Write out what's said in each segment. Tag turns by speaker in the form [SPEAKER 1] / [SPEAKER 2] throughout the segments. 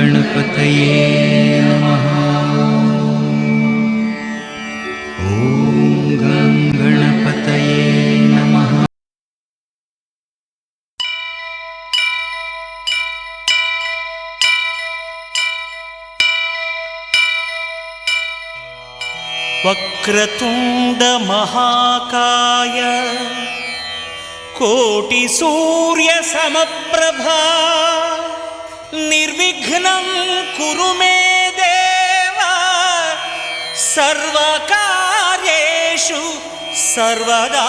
[SPEAKER 1] गणपतये नमः। ॐ गं गणपतये नमः।
[SPEAKER 2] वक्रतुंड महाकाय कोटि सूर्य समप्रभा निर्विघ्नं कुरु मे देव सर्वकार्येषु सर्वदा।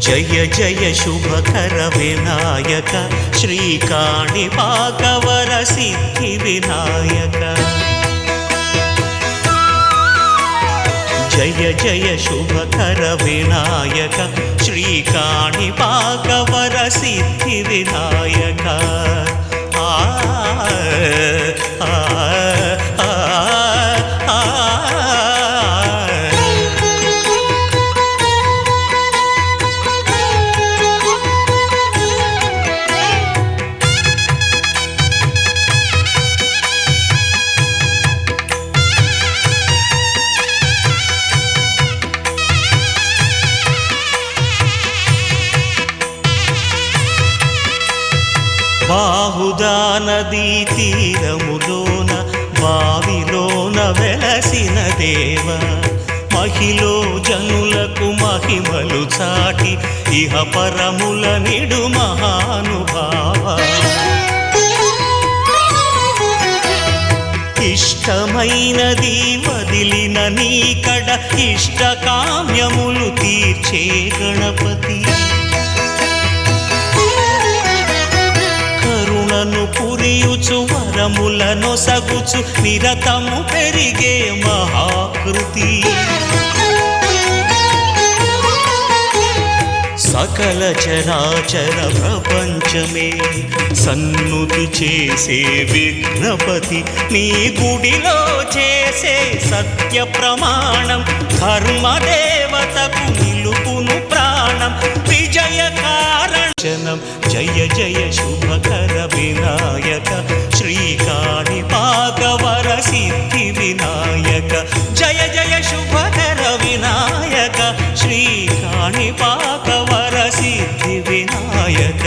[SPEAKER 2] जय जय शुभकर विनायक श्रीकाणिपाकवर सिद्धि विनायक। जय जय शुभकर विनायक श्रीकाणिपाकवर सिद्धि विनायक। आ आ आ బాహుదా నదీ తీరములోన బావిలోన వెలసిన దేవ మహిలో జనులకు మహిమలు చాటి ఇహ పరముల నిడు మహానుభావ। ఇష్టమైనది వదిలిన నీకడ ఇష్ట కామ్యములు తీర్చే గణపతి। కరుణను పురియుచు వరములను సగుచు నిరతము పెరిగే మహాకృతి। సకల చరాచర ప్రపంచమే సన్నుతి చేసే విఘ్నపతి నీ గుడిలో చేసే సత్య ప్రమాణం ధర్మదేవతకు నిలుపును ప్రాణం విజయ కారణం। జయ జయ శుభకర వినాయక శ్రీకాణిపాకవర సిద్ధి వినాయక। జయ జయ శుభకర వినాయక శ్రీకాణిపాకవర సిద్ధి వినాయక।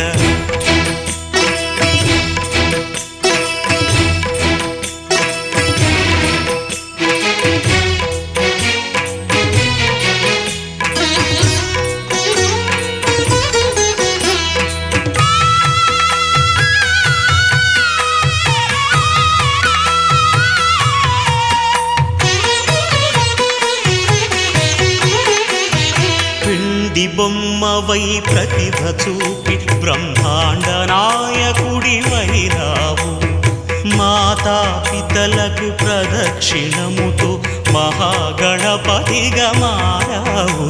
[SPEAKER 2] బొమ్మవై ప్రతిభ చూపి బ్రహ్మాండ నాయకుడివై రావు మాతా పితలకు ప్రదక్షిణముతో మహాగణపతిగా మారావు।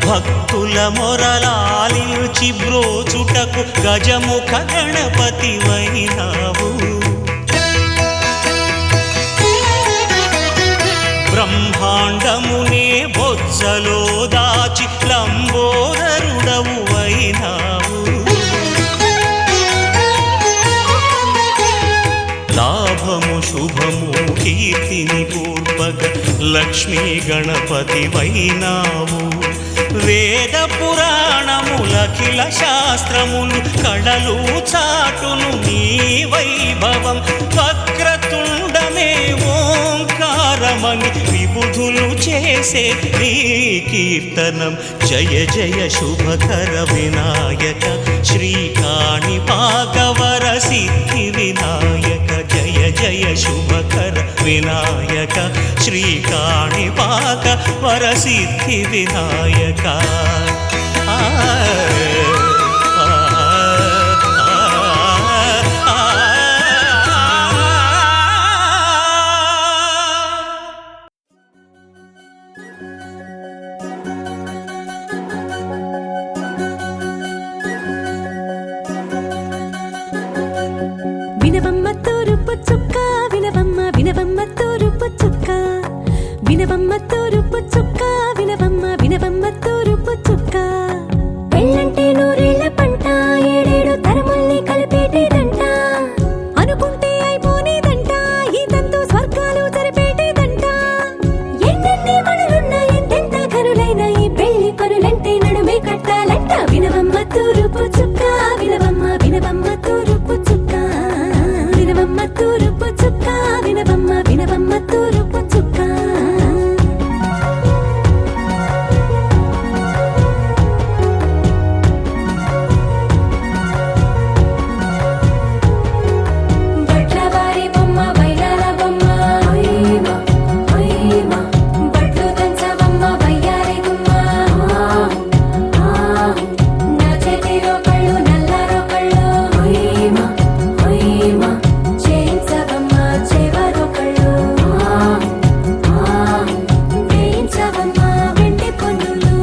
[SPEAKER 2] భక్తుల మొరలాలించి బ్రోచుటకు గజముఖ గణపతివైనావు। బ్రహ్మాండమునే బొజ్జలో దాచి లంబోదరుడవు అయినావు। లాభము శుభము కీర్తిని పూర్వక లక్ష్మీ గణపతి వైనావు। వేద పురాణములఖిల శాస్త్రములు కళలు చాటును నీ వైభవం। వక్రతుండమే ఓంకారమని విబుధులు చేసే నీ కీర్తనం। జయ జయ శుభకర వినాయక శ్రీకాణిపాకవర సిద్ధి వినాయక। జయ జయ శుభకర వినాయక శ్రీకాణిపాకవర సిద్ధి వినాయక।
[SPEAKER 3] తూరుపు చుక్క వినవమ్మ వినవమ్మ తూరుపు చుక్క వినవమ్మ తూరుపు చుక్క వినవమ్మ వినవమ్మ తూరుపు చుక్క పెళ్ళంటే నూరేళ్ల పంట ఏడేడు తరమల్ని కలిపేటేదంట అనుకుంటే అయిపోనేదంట ఈ తంతు స్వర్గాలు జరిపేటేదంట ఎన్నెన్ని మనులున్న ఎంతెంత కరులైన ఈ పెళ్లి పనులంటే నడుమే కట్టాలంట వినవమ్మ తూరుపు చుక్క వినవమ్మ వినవమ్మ తూరుపు చుక్క వినవమ్మ తూరుపు చుక్క వినవమ్మ వినవమ్మ తూరుపు చుక్క బట్లవారి బొమ్మ వైరాల బొమ్మ హోయిమా హోయిమా బట్లు దంచవమ్మ వయ్యారి గుమ్మ నా చేతిలో కళ్ళు నల్లారో కళ్ళు హోయిమా హోయిమా చేయించవమ్మ చేవరో కళ్ళు వేయించవమ్మ వెండి పొన్నులు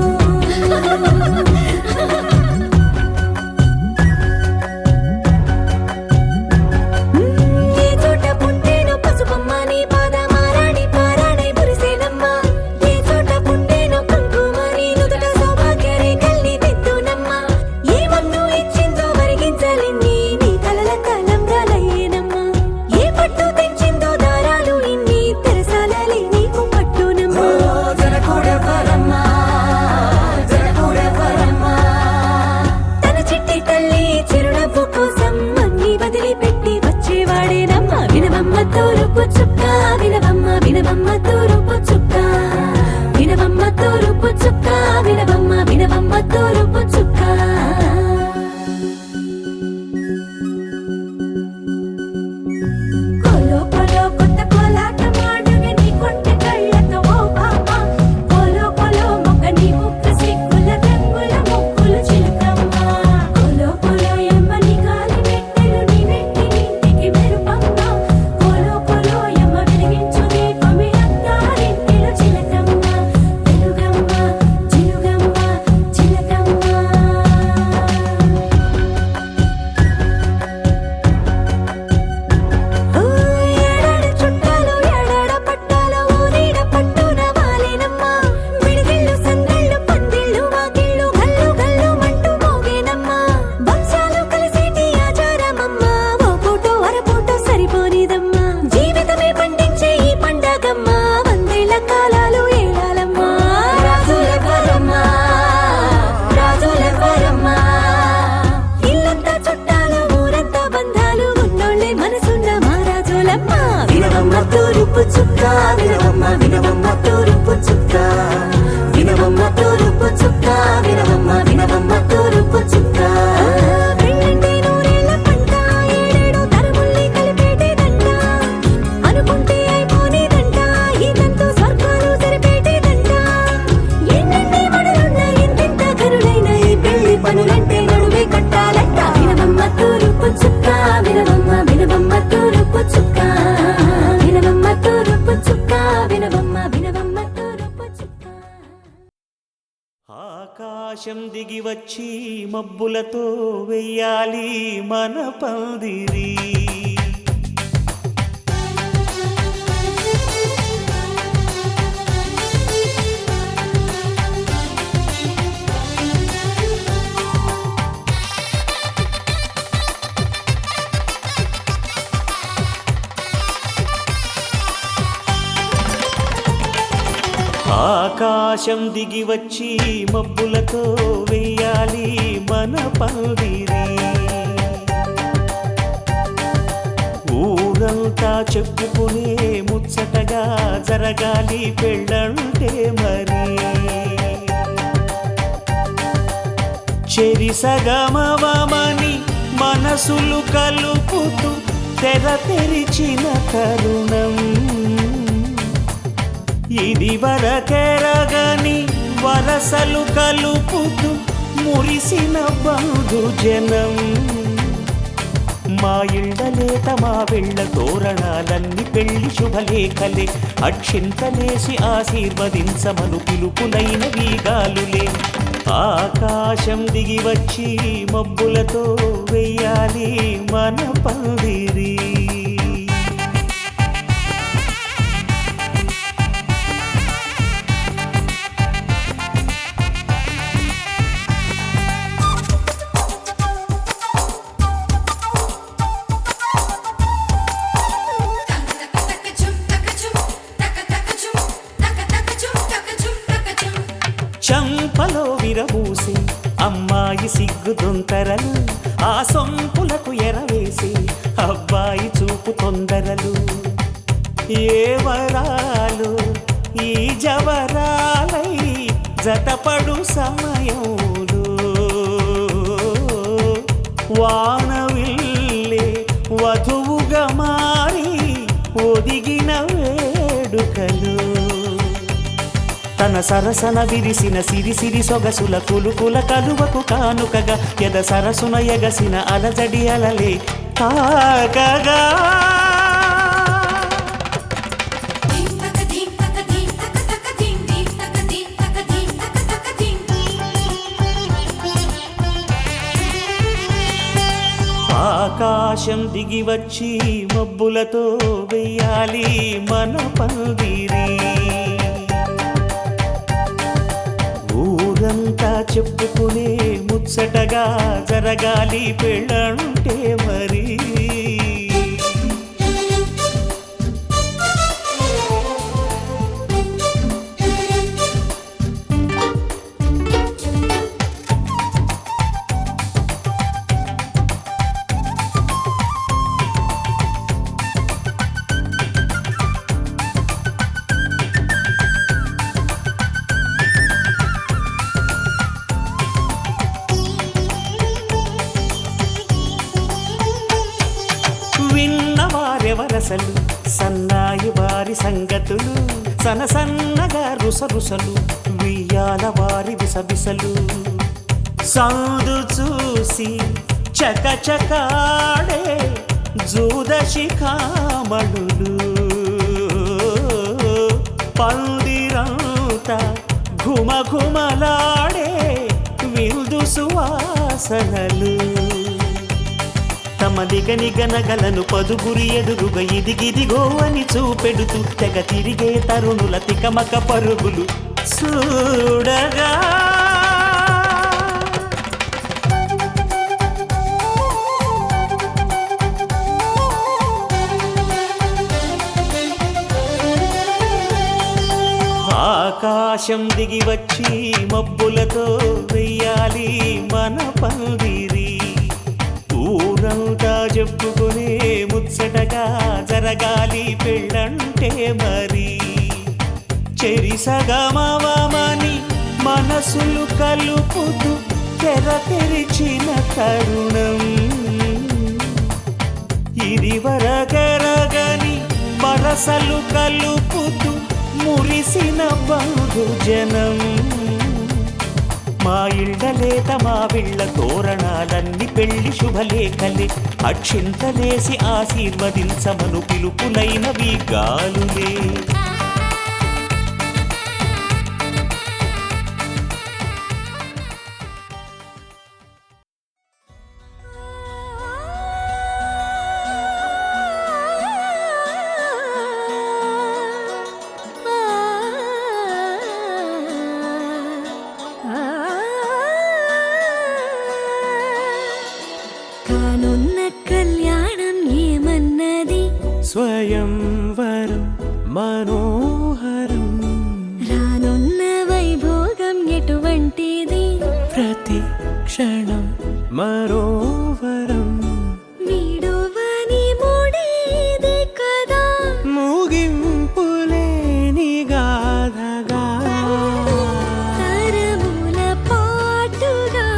[SPEAKER 3] ఏ చోట పుట్టేనో పసుపమ్మ నీ పాదమారాడి పారాడై మురిసేనమ్మ ఏ చోట పుట్టేనో కుంకుమ నీ నుదుట సౌభాగ్య రేఖల్ని దిద్దునమ్మ ఏ మన్ను ఇచ్చిందో వరిగించలిన్ని నీ కలల కలంగాలయ్యేనమ్మ ఏ పట్టు తెచ్చిందో దారాలు ఇన్ని తెరసాలలి నీకు పట్టునమ్మ జనకూడెవ్వరమ్మ తన చిట్టి తల్లి చిరునవ్వు కోసం అన్ని వదిలిపెట్టి వచ్చేవాడేనమ్మ వినవమ్మ తూరుపు చుక్క వినవమ్మ వినవమ్మ తూరుపు చుక్క వినవమ్మ తూరుపు చుక్క వినవమ్మ వినవమ్మ తూరుపు చుక్క కోలో కోలో కొత్త కోలాటమాడుగే నీ కొంటె కళ్ళతో ఓ బామ్మ కోలో కోలో మొక్క నీ ముక్కు సిగ్గుల రంగుల ముక్కులు చిలుకమ్మ కోలో కోలో ఎమ్మ నీ కాలి మెట్టెలు నీ వెట్టి నింటికి మెరుపమ్మ కోలో కోలో ఎమ్మ వెలిగించు దీపమి అత్తారింటిలో చిలకమ్మ వెలుగమ్మ చిలుగమ్మ చిలకమ్మ ఏడాడ చుట్టాలు ఏడాడ పట్టాలు ఊరీడ పట్టున వాలేనమ్మ విడిదిళ్ళు సందళ్ళు పందిళ్ళు వాకిళ్ళు గల్లు గల్లు మంటూ మోగేనమ్మ వంశాలు కలిసేటి ఆచారమమ్మ ఓ పూటో అరపూటో సరిపోనిదమ్మ జీవితమే పండించే ఈ పండగమ్మ వందేళ్ల కాలాలు ఏలాలమ్మ రాజులెవ్వరమ్మ రాజులెవ్వరమ్మ ఇల్లంతా చుట్టాలు ఊరంతా బంధాలు ఉన్నోళ్ళే మనసున్న మహారాజులమ్మ వినవమ్మ తూరుపు చుక్క వినవమ్మ వినవమ్మ తూరుపు చుక్క వినవమ్మ తూరుపు చుక్క వినవమ్మ వినవమ్మ తూరుపు చుక్క పెళ్ళంటే నూరేళ్ల పంట ఏడేడు తరముల్ని కలిపేటేదంట అనుకుంటే అయిపోనేదంట ఈ తంతు స్వర్గాలు జరిపేటేదంట ఎన్నెన్ని మడులున్న ఎంతెంత కరులైన ఈ పెళ్లి పనులంటే నడువే కట్టాలంట వినవమ్మ తూరుపు చుక్క వినవమ్మ వినవమ్మ తూరుపు చుక్క వినవమ్మ తూరుపు చుక్క వినవమ్మ వినవమ్మ తూరుపు చుక్క
[SPEAKER 2] ఆకాశం దిగి వచ్చి మబ్బులతో వెయ్యాలి మన పందిరి ఆకాశం దిగి వచ్చి మబ్బులతో వెయ్యాలి మన పందిరి ఊరంతా చెప్పుకునే ముచ్చటగా జరగాలి పెళ్ళంటే మరి చెరిసగమవమని మనసులు కలుపుతూ తెర తెరిచిన తరుణం ఇది వరకెరగని వరసలు కలుపుతూ మురిసిన బంధుజనం మా ఇళ్ళలేత మా వెళ్ళ తోరణాలన్నీ పెళ్లి శుభలేఖలే అక్షింతలేసి ఆశీర్వదించమను పిలుపులైన వీగాలులే ఆకాశం దిగి వచ్చి మబ్బులతో వెయ్యాలి మన పందిరి తొంతరలు ఆ సొంపులకు ఎరవేసి అబ్బాయి చూపు తొందరలు ఏ వరాలు ఈ జవరాలై జతపడు సమయంలో వానవిల్లే వధువుగా మారి ఒదిగిన వేడుకలు తన సరసన విరిసిన సిరిసిరి సొగసుల కులుకుల కలువకు కానుకగా ఎద సరసున ఎగసిన అలజడి అలలే తాకగా ఆకాశం దిగి వచ్చి మబ్బులతో వెయ్యాలి మన పందిరి ఊరంతా చెప్పుకునే ముచ్చటగా జరగాలి పెళ్ళంటే మరి విన్నవారెవరసలు సన్నాయి వారి సంగతులు సనసన్నగా రుసరుసలు వియ్యాల వారి విసవిసలు సౌదు చూసి చకచకాడే జూదశిఖామణులు పందిరంతా ఘుమఘుమలాడే విందు సువాసనలు తమ నిగనిగనగలను పదుగురి ఎదురుగా ఇదిగిదిగో అని చూపెడుతూ తెగ తిరిగే తరుణుల తికమక పరుగులు చూడగా ఆకాశం దిగి వచ్చి మబ్బులతో వెయ్యాలి మన పందిరి ఊరంతా చెప్పుకునే ముచ్చటగా జరగాలి పెళ్ళంటే మరి చెరిసగమవమని మనసులు కలుపుతూ తెర తెరిచిన తరుణం ఇది వరగరగని వరసలు కలుపుతూ మురిసిన బంధుజనం మా ఇళ్ళలేత మా విళ్ళ తోరణాలన్నీ పెళ్లి శుభలేఖలే అక్షింతలేసి ఆశీర్వదించమను పిలుపులైనవి గాలులే స్వయంవరం మనోహరం
[SPEAKER 3] రానున్న వైభోగం ఎటువంటిది
[SPEAKER 2] ప్రతి క్షణం మరోవరం
[SPEAKER 3] వీడువని ముడిది కదా
[SPEAKER 2] ముగింపులేని గాథగా
[SPEAKER 3] తరముల పాటుగా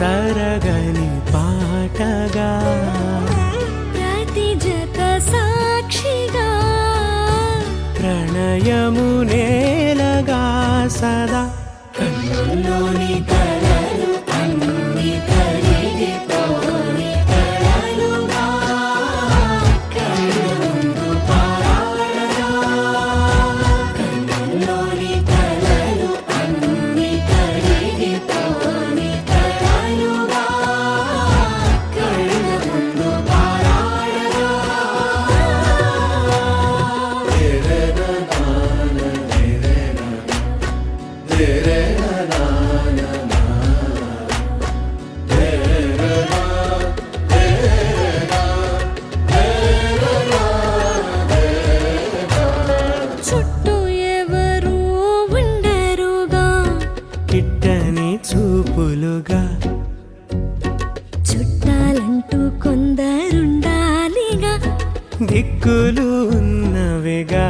[SPEAKER 2] తరగని పాటగా
[SPEAKER 3] సాక్షిగా
[SPEAKER 2] ప్రణయము నేలగా సదా కన్నుల్లోని కలలు అన్ని కరిగిపోని కలలుగా కన్నుందు పారాడగా కన్నుల్లోని కలలు అన్ని కరిగిపోని కలలుగా కన్నుందు పారాడగా దిక్కులు ఉన్నవిగా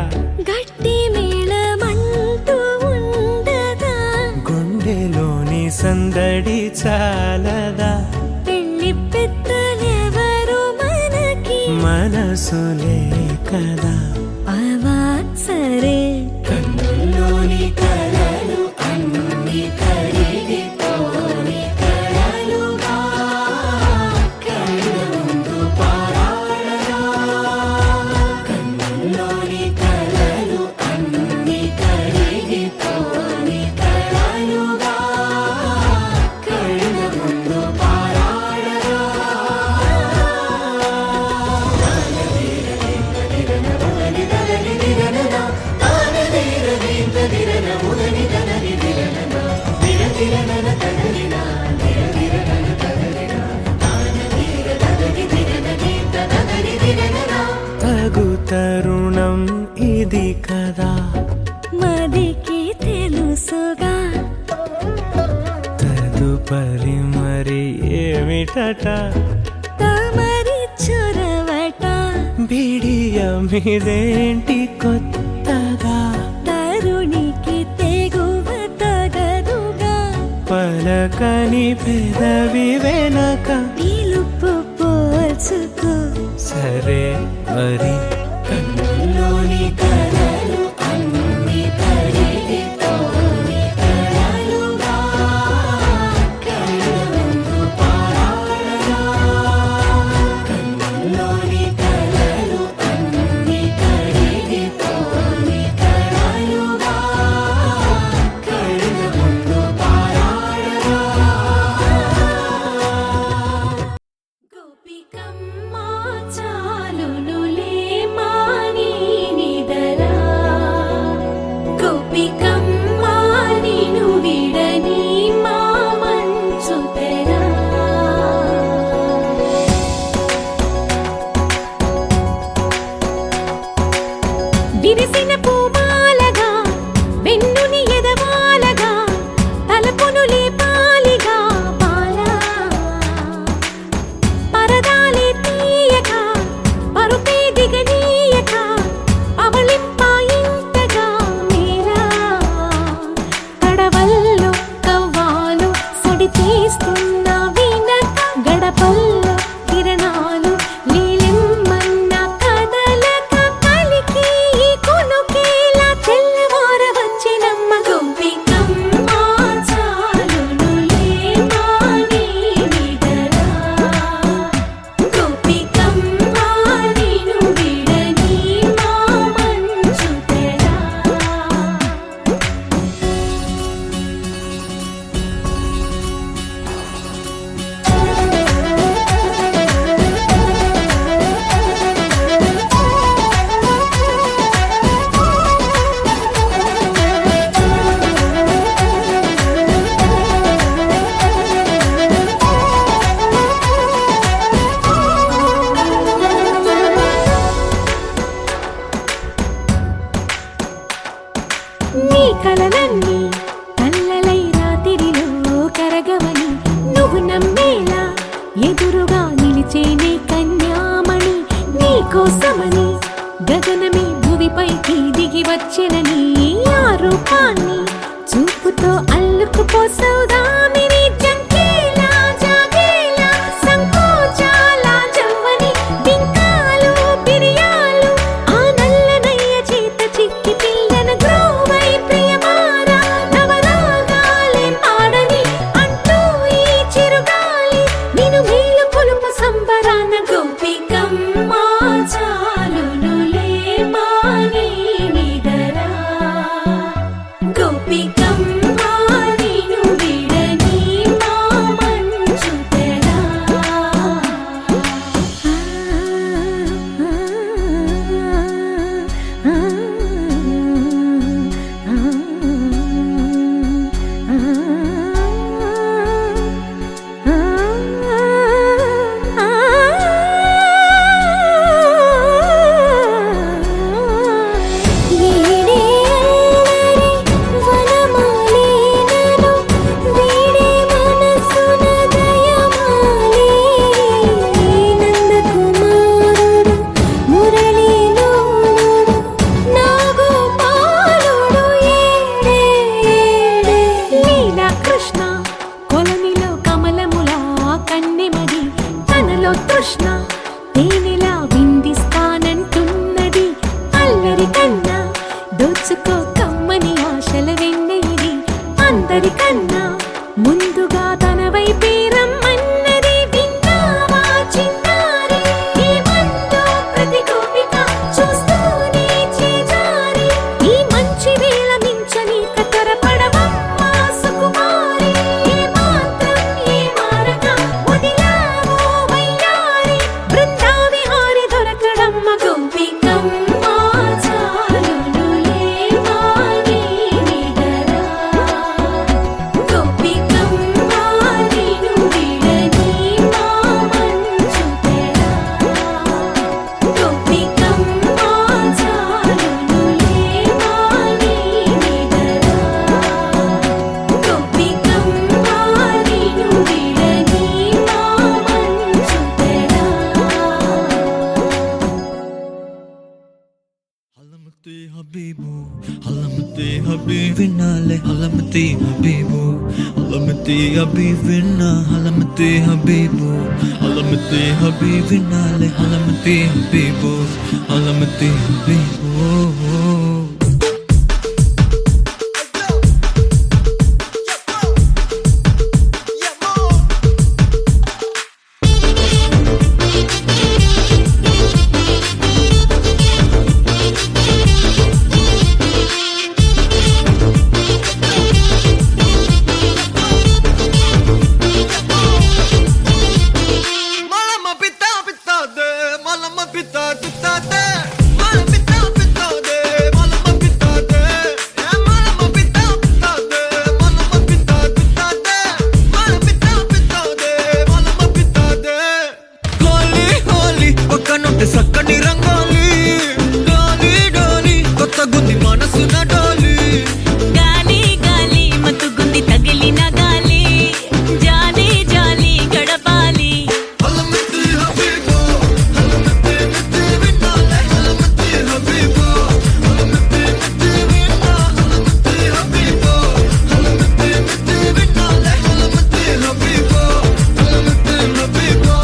[SPEAKER 3] గట్టి మేళమంటూ ఉండదా
[SPEAKER 2] గుండెలోని సందడి చాలదా
[SPEAKER 3] పెళ్లి పెద్దలెవరు మనకి
[SPEAKER 2] మనసులే కదా
[SPEAKER 3] అవా సరే
[SPEAKER 2] కన్నుల్లోని కలలు అన్ని కరిగిపోని కలలుగా కళ్ళ ముందు పారాడగా కన్నుల్లోని కలలు అన్ని కరిగిపోని కలలుగా కళ్ళ ముందు పారాడగా తగు తరుణం ఇది కదా
[SPEAKER 3] మదికి తెలుసుగా
[SPEAKER 2] తదుపరి మరి ఏమిటట
[SPEAKER 3] తమరి చొరవట
[SPEAKER 2] బిడియమిదేంటి కొత్తగా
[SPEAKER 3] తరుణికి తెగువ తగదుగా
[SPEAKER 2] పలకని పెదవి వెనక
[SPEAKER 3] పిలుపు పోల్చుకో
[SPEAKER 2] సరే మరి కన్నుల్లోని కలలు అన్ని కరిగిపోని కలలుగా కళ్ళ ముందు పారాడగా కన్నుల్లోని కలలు అన్ని కరిగిపోని కలలుగా కళ్ళ ముందు పారాడగా
[SPEAKER 3] గోపికమ్మ చాలునులే మాని నిదరా గోపికమ్మ నిను విడని మా మంచు తెరా విరిసిన పూమాలగా వెన్నుని ఎదవాలగా తలపును లేపాలిగా బాలా పరదాలే తీయక పరుపే దిగనీయక అవళింపాయింతగా మీరా కడవల్లో కవ్వాలు సడి చేస్తున్న వినక గడపల్లో కిరణాలు నీలిమ్మన్న కదలక కలికి ఈ కొనుకేలా తెల్లవార వచ్చినమ్మ గోపికమ్మ చాలునులే మాని నిదరా గోపికమ్మ నిను విడని మా మంచు తెరా నీ కలలన్నీ కల్లలై రాత్రిలో కరగవని నువ్వు నమ్మేలా ఎదురుగా నిలిచేనే కన్యామణి నీ కోసమని గగనమే భువిపైకి దిగి వచ్చెనని ఆ రూపాన్ని చూపుతో అల్లుకుపోసౌదామిని జంకేలా జాగేలా సంకోచాల జవ్వని బింకాలు బిరియాలు ఆ నల్లనయ్య చేత చిక్కి పిల్లన గ్రోవై ప్రియమార నవరాగాలే పాడని అంటూ ఈ చిరుగాలి నిను మేలు కొలుపు సంబరాన గోపికమ్మ చాలునులే మాని నిదరా గోపికమ్మ నిను విడని నాలో తృష్ణ తేనెలా విందిస్తానంటున్నది అల్లరి కన్నా దోచుకో కమ్మని ఆశల వెన్నెయిది అందరికన్నా ముందుగా తన వైపే రమ్మన్నది విన్నావా చిన్నారి ఈ మందో ప్రతి గోపిక చూస్తూనే చేజారి ఈ మంచి వేళ మించని కతరపడవమ్మా సుకుమారి ఏ మాత్రం ఏ మారక వదిలావో వయ్యారి బృందావిహారి దొరకడమ్మ గోపికమ్మ చాలులులే వాణి నిదరా గోపికమ్మ నిను విడని మా మంచు తెరా గోపికమ్మ చాలులులే వాణి నిదరా గోపికమ్మ నిను విడని మా మంచు తెరా
[SPEAKER 1] హలమతి Habib హలమతి హబీబినాలే హలమతి Habib హలమతి హబీబినా హలమతి Habib హలమతి హబీబినాలే హలమతి Habib హలమతి Habib Malama pita pita de, malama pita pita de, malama pita pita de, malama pita de, malama pita pita de, malama pita pita de, malama pita pita de, malama pita de. Holi holi, ఒక్కనొట్టి సక్కని రంగోలి, డోలి డోలి, కొత్త గుంది మనసున డోలి.
[SPEAKER 4] గాలి గాలి మత్తుగుంది తగిలిన గాలి జాలి జాలి గడపాలి
[SPEAKER 1] హలమతి హబీబు, హలమతి మిత్తి వినాలే, హలమతి హబీబు, హలమతి మిత్తి వినా, హలమతి హబీబు, హలమతి మిత్తి వినాలే, హలమతి హబీబు, హలమతి హబీబు.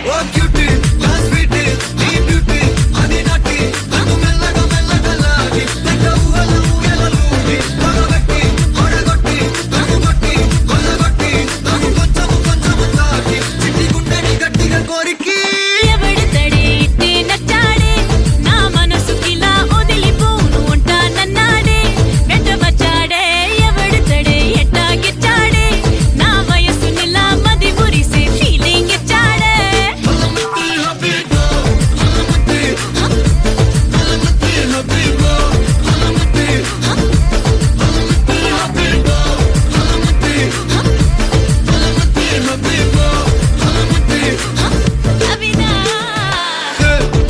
[SPEAKER 1] ఓ క్యూటీ, నా స్వీటీ, నీ బ్యూటీ, అది నాటి, నన్ను మెల్లగా మెల్లగా లాగి, తెగ ఊహలు ఊయలలూగి, పగబెట్టి, ఒడగొట్టి, నన్ను కొట్టి, కొల్లగొట్టి, నన్ను కొంచెము కొంచెము తాకి, చిట్టి గుండెని గట్టిగా కోరికి.
[SPEAKER 4] ఎవడితడే ఇట్టే నచ్చాడే నా మనసుకిలా వదిలిపోను ఉంటానన్నాడే వెంట వచ్చాడే ఎవడితడే ఎట్టాగిచ్చాడే నా వయసునిలా మది మురిసే ఫీలింగ్ ఇచ్చాడే
[SPEAKER 1] హలమతి హబీబు, హలమతి, హలమతి హబీబు, హలమతి, హలమతి హబీబు, హలమతి, హలమతి హబీబు, హలమతి.
[SPEAKER 4] అవినా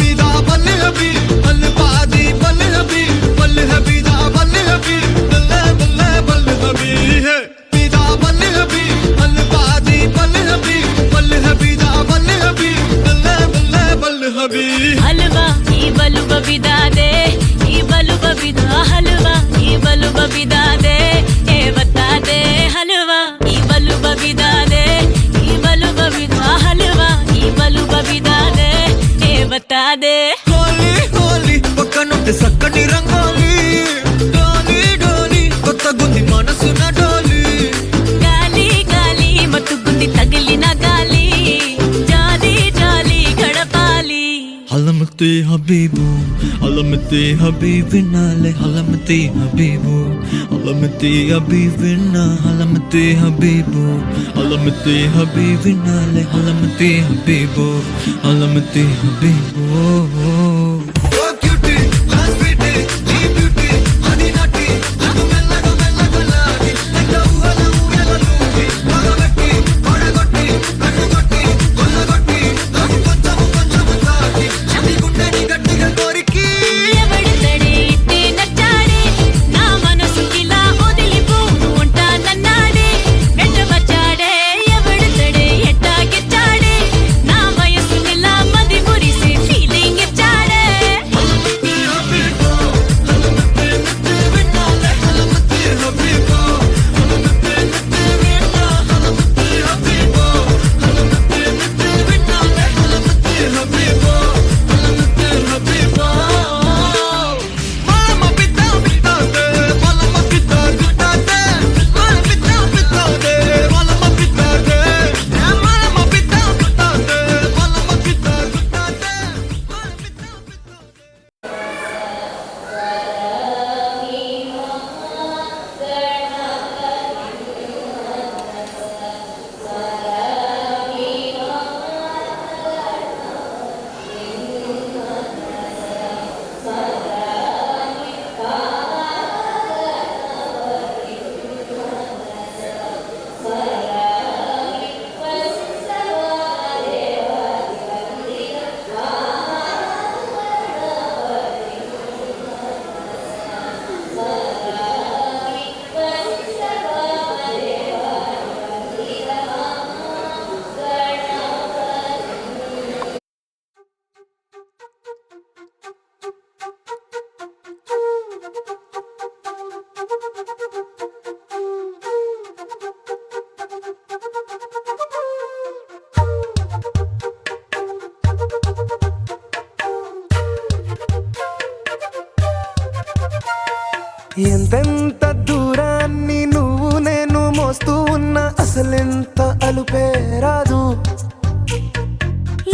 [SPEAKER 1] బిదా బల్ హబీ, బల్ బాది బల్ హబీ, బల్ హబీదా బల్ హబీ, బల్లే బల్లే బల్ హబీ. బిదా బల్ హబీ, బల్ బాది బల్ హబీ, బల్ హబీదా బల్ హబీ, బల్లే బల్లే బల్ హబీ.
[SPEAKER 4] హల్వా ఈ బలుబ బిదాదే ఈ బలుబ బిదా హల్వా ఈ బలుబ బిదాదే ఏ బతాదే హల్వా ఈ బలుబ బిదాదే ఈ బలుబ బిదా హల్వా ఈ బలుబ బిదాదే ఏ బతాదే
[SPEAKER 1] హోలీ హోలీ, ఒక్కనొట్టి సక్కని రంగోలి, డోలి డోలి, కొత్త గుంది మనసున డోలి.
[SPEAKER 4] గాలి గాలి మత్తుగుంది తగిలిన గాలి జాలి జాలి గడపాలి
[SPEAKER 1] హలమతి హబీబు, హలమతి హబీబినాలే, హలమతి హబీబు, హలమతి హబీబినా, హలమతి హబీబు, హలమతి హబీబినాలే, హలమతి హబీబు, హలమతి హబీబు. ఓ క్యూటీ, నా స్వీటీ, నీ బ్యూటీ, అది నాటి, నన్ను మెల్లగా మెల్లగా లాగి, తెగ ఊహలు ఊయలలూగి, పగబెట్టి, ఒడగొట్టి, నన్ను కొట్టి, కొల్లగొట్టి, నన్ను కొంచెము కొంచెము తాకి, చిట్టి గుండెని గట్టిగా కోరికి.
[SPEAKER 4] ఎవడితడే ఇట్టే నచ్చాడే నా మనసుకిలా వదిలిపోను ఉంటానన్నాడే వెంట వచ్చాడే ఎవడితడే ఎట్టాగిచ్చాడే నా వయసునిలా మది మురిసే ఫీలింగ్ ఇచ్చాడే
[SPEAKER 1] ఎంతెంత దూరాన్ని నువ్వు నేను మోస్తూ ఉన్నా అసలెంత అలుపే రాదు.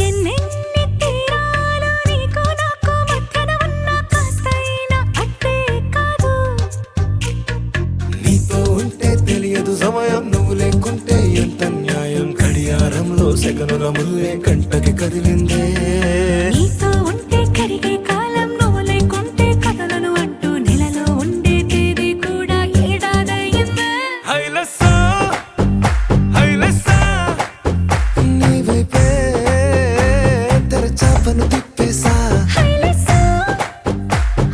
[SPEAKER 3] ఎన్నెన్ని తీరాలు నీకు నాకు మధ్యన ఉన్న కాస్తైనా అట్టే కాదు.
[SPEAKER 1] నీతో ఉంటే తెలియదు సమయం, నువ్వు లేకుంటే ఎంత న్యాయం. గడియారంలో సెకనుల ముల్లే కంటకి కదిలిందే.
[SPEAKER 3] నీతో ఉంటే కరిగే కాలం, నువ్వు లేకుంటే కథలను అంటూ నెలలో ఉండే తేదీ కూడా ఏడాదయ్యిందే.
[SPEAKER 1] హైలెస్సా హైలెస్సా నీ వైపే తెరచాపను తిప్పేసా.
[SPEAKER 3] హైలెస్సా,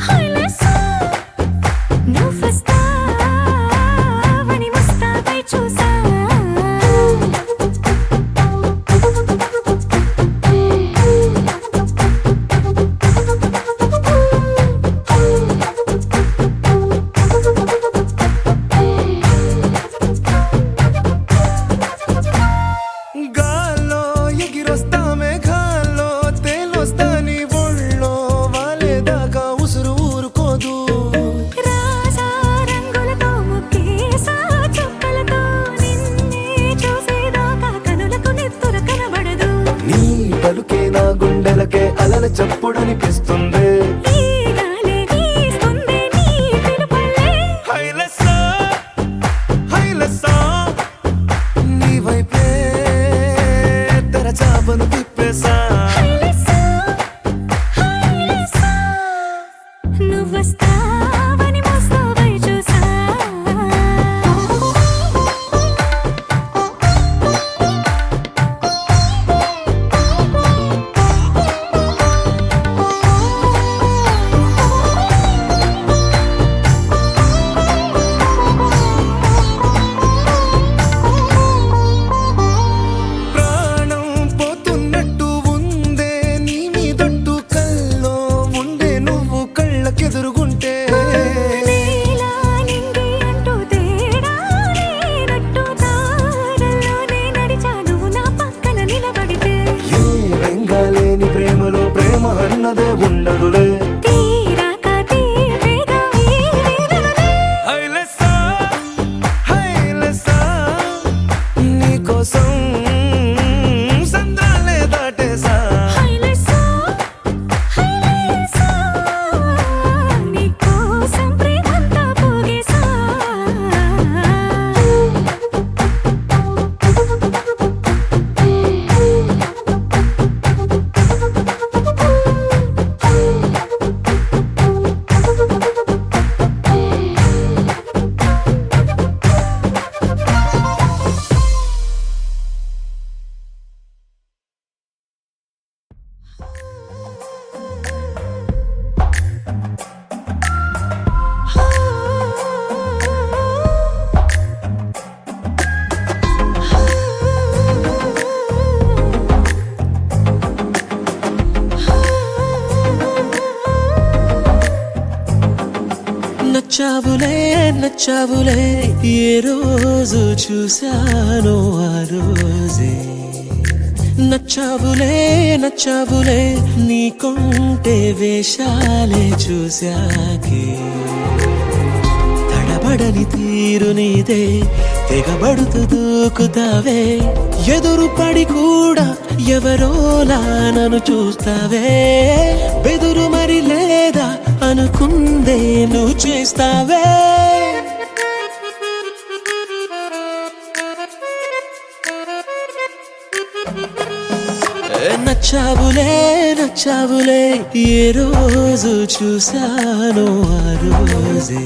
[SPEAKER 3] హైలెస్సా, నువ్వొస్తావని ముస్తాబై చూసా.
[SPEAKER 1] గాల్లో ఎగిరొస్తా మేఘాల్లో తేలొస్తా నీ ఒళ్ళో వాలేదాకా ఉసురు ఊరుకోదు.
[SPEAKER 3] రాజా రంగులతో ముగ్గేసా చుక్కలతో నిన్నే చూసేదాకా కనులకు నెత్తుర కనబడదు.
[SPEAKER 1] నీ పలుకే నా గుండెలకే అలల చప్పుడనిపిస్తుంది.
[SPEAKER 3] ఈ గాలే వీస్తుంది నీ పిలుపులే.
[SPEAKER 1] హైలెస్సా హైలెస్సా నీ వైపే తెరచాపను తిప్పేసా.
[SPEAKER 3] హైలెస్సా, హైలెస్సా, నువ్వొస్తావని ముస్తాబై చూసా.
[SPEAKER 1] ప్రాణం పోతున్నట్టు ఉందే నీ మీదొట్టు, కల్లో ఉండే నువ్వు కళ్ళకెదురుగుంటే.
[SPEAKER 3] నేలా నింగి అంటూ తేడా లేనట్టు తారల్లోనే నడిచా నువ్వు నా పక్కన నిలబడితే.
[SPEAKER 1] ఏ వెంగాలేని ప్రేమలో ప్రేమ అన్నదే ఉండదులే.
[SPEAKER 3] తీరాక తీరేగా ఈ వేదనలే.
[SPEAKER 1] హైలెస్సా హైలెస్సా నీకోసం సంద్రాలే దాటేసా.
[SPEAKER 3] హైలెస్సా, హైలెస్సా, నీకోసం ప్రేమంతా పోగేసా.
[SPEAKER 5] నచ్చావులే నచ్చావులే ఏ రోజు చూశానో ఆ రోజే. నచ్చావులే నచ్చావులే నీకుంటే వేషాలే చూశాకే. తడబడని తీరు నీదే తెగబడుతూ దూకుతావే. ఎదురు పడి కూడా ఎవరోలా నన్ను చూస్తావే. బెదురు మరి లేదా అనుకుందే నువ్వు చేస్తావే. నచ్చావులే నచ్చావులే ఏ రోజు చూశానో ఆ రోజే.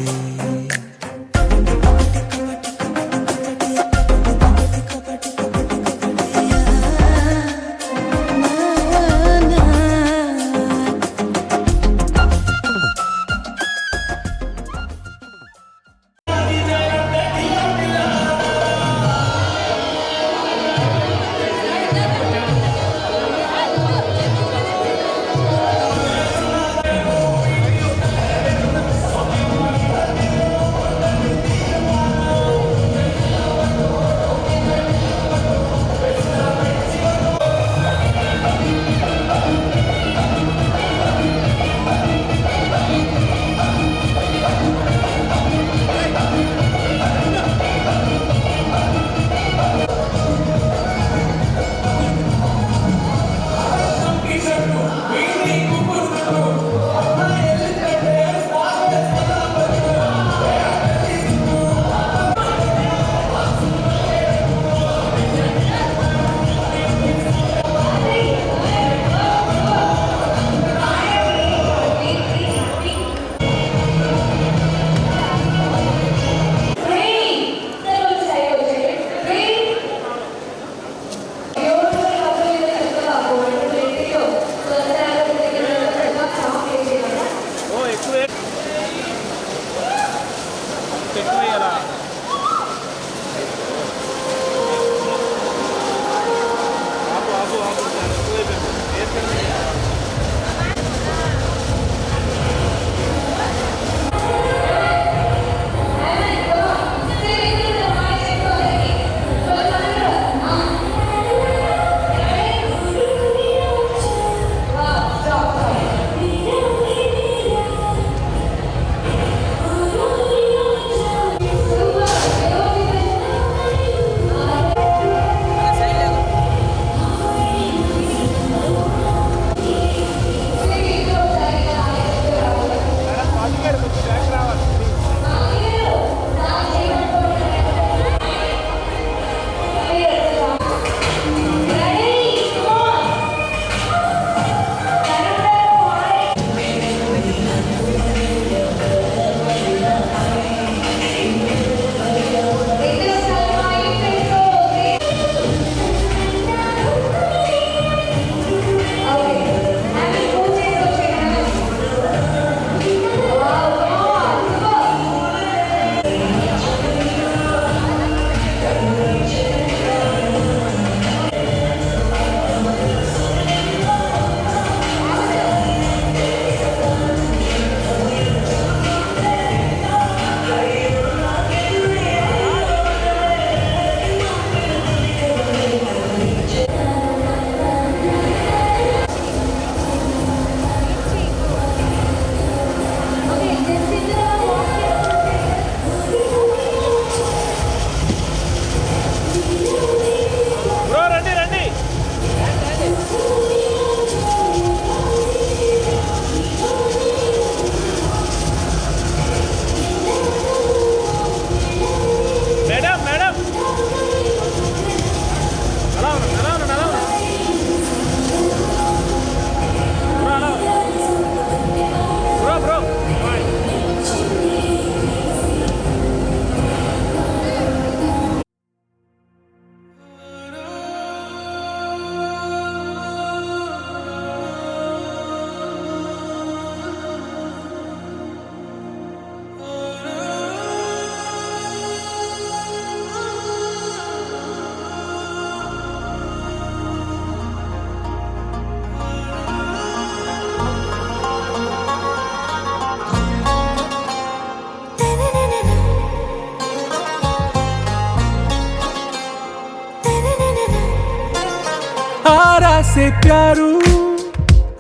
[SPEAKER 5] ఆరా సే ప్యారు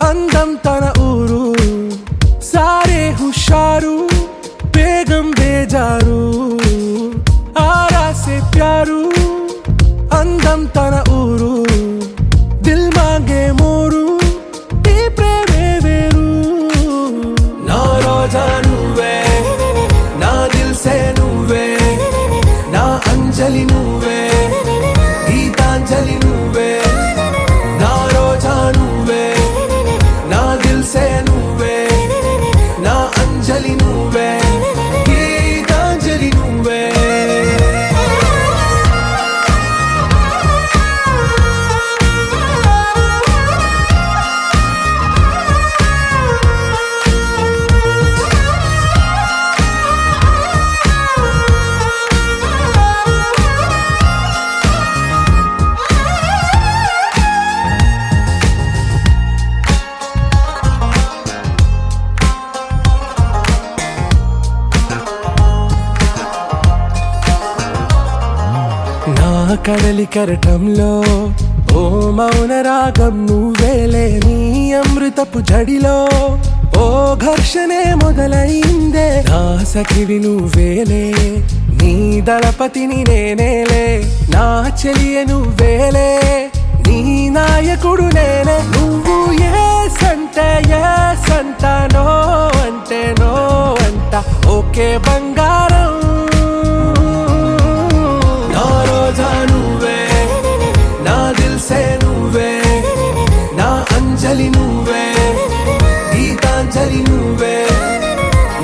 [SPEAKER 5] అందం తన ఊరు సారే హుషారు బేగం బేజారు ఆరా సే ప్యారు అందం తన ఊరు దిల్ మాంగే మోరు ఈ ప్రేమే వేరు నా రోజా నువ్వే నా దిల్ సే నువ్వే నా అంజలి నువ్వే గీతాంజలి నువ్వే నా రోజా నువ్వే నా దిల్ సే నువ్వే నా అంజలి నువ్వే గీతాంజలి నువ్వే నా కడలి కరటంలో ఓ మౌన రాగం నువ్వేలే నీ అమృతపు జడిలో ఓ ఘర్షణే మొదలైందే నా సఖివి నువ్వేలే నీ దళపతిని నేనేలే నా చెలియ నువ్వేలే నీ నాయకుడు నేనే నువ్వు ఏ సంట నో అంటే నో అంట ఓకే బంగారం నా రోజా నువ్వే నా దిల్ సే నువ్వే నా అంజలి నువ్వే గీతాంజలి నువ్వే